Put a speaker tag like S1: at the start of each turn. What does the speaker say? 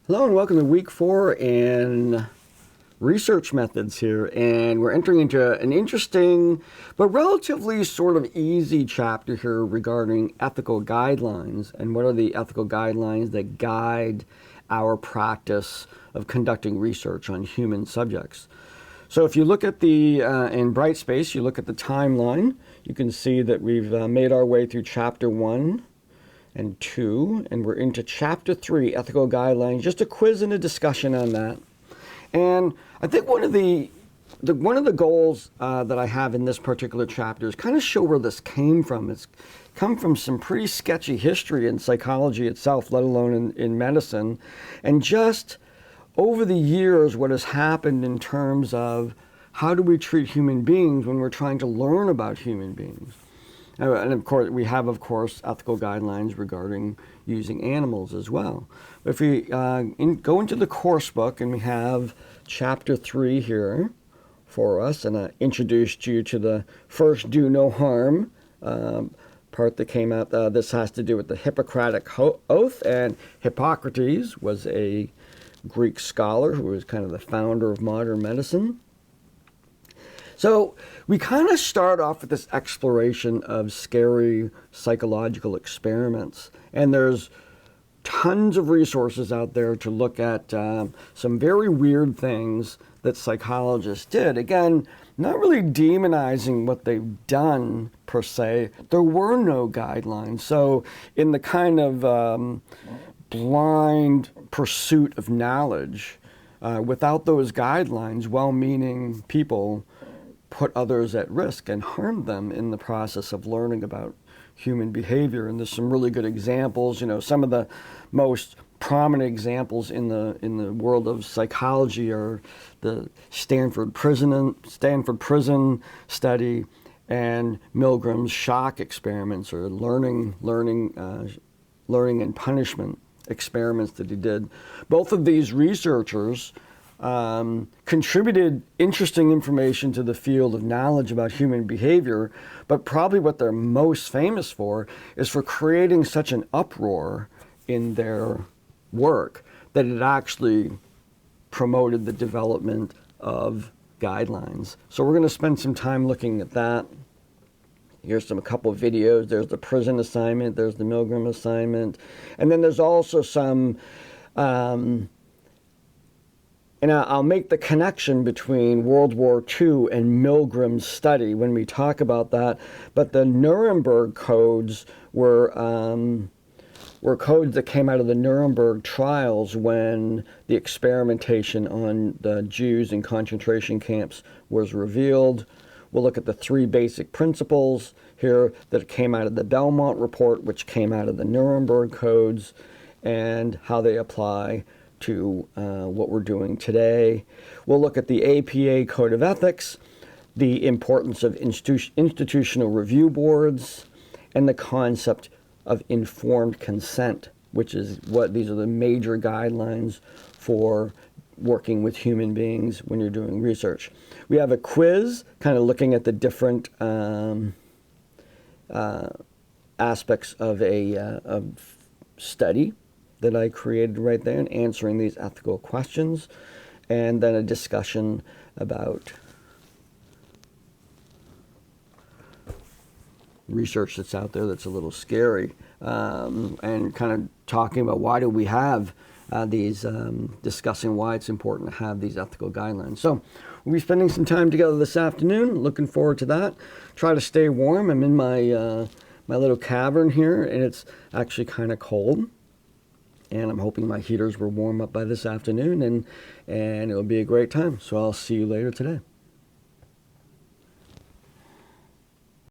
S1: Hello and welcome to week 4 in research methods here, and we're entering into an interesting but relatively sort of easy chapter here regarding ethical guidelines and what are the ethical guidelines that guide our practice of conducting research on human subjects. So if you look at the, in Brightspace, you look at the timeline, you can see that we've made our way through chapter 1 and 2, and we're into chapter 3, ethical guidelines, just a quiz and a discussion on that. And I think one of the goals that I have in this particular chapter is kind of show where this came from. It's come from some pretty sketchy history in psychology itself, let alone in medicine, and just over the years what has happened in terms of how do we treat human beings when we're trying to learn about human beings. And of course, we have, ethical guidelines regarding using animals as well. But if we go into the course book, and we have chapter 3 here for us, and I introduced you to the first do no harm part that came out. This has to do with the Hippocratic Oath, and Hippocrates was a Greek scholar who was kind of the founder of modern medicine. So we kind of start off with this exploration of scary psychological experiments. And there's tons of resources out there to look at some very weird things that psychologists did. Again, not really demonizing what they've done per se. There were no guidelines. So in the kind of blind pursuit of knowledge, without those guidelines, well-meaning people put others at risk and harm them in the process of learning about human behavior. And there's some really good examples. You know, some of the most prominent examples in the world of psychology are the Stanford prison study and Milgram's shock experiments, or learning and punishment experiments that he did. Both of these researchers contributed interesting information to the field of knowledge about human behavior, but probably what they're most famous for is for creating such an uproar in their work that it actually promoted the development of guidelines. So we're going to spend some time looking at that. Here's a couple of videos. There's the prison assignment, there's the Milgram assignment, and then there's also some and I'll make the connection between World War II and Milgram's study when we talk about that. But the Nuremberg codes were codes that came out of the Nuremberg trials when the experimentation on the Jews in concentration camps was revealed. We'll look at the 3 basic principles here that came out of the Belmont report, which came out of the Nuremberg codes, and how they apply to what we're doing today. We'll look at the APA Code of Ethics, the importance of institutional review boards, and the concept of informed consent, which is what these are the major guidelines for working with human beings when you're doing research. We have a quiz kind of looking at the different aspects of a study that I created right there, and answering these ethical questions, and then a discussion about research that's out there that's a little scary, and kind of talking about why do we have these, discussing why it's important to have these ethical guidelines. So we'll be spending some time together this afternoon. Looking forward to that. Try to stay warm. I'm in my my little cavern here, and it's actually kind of cold. And I'm hoping my heaters will warm up by this afternoon, and it'll be a great time. So I'll see you later today.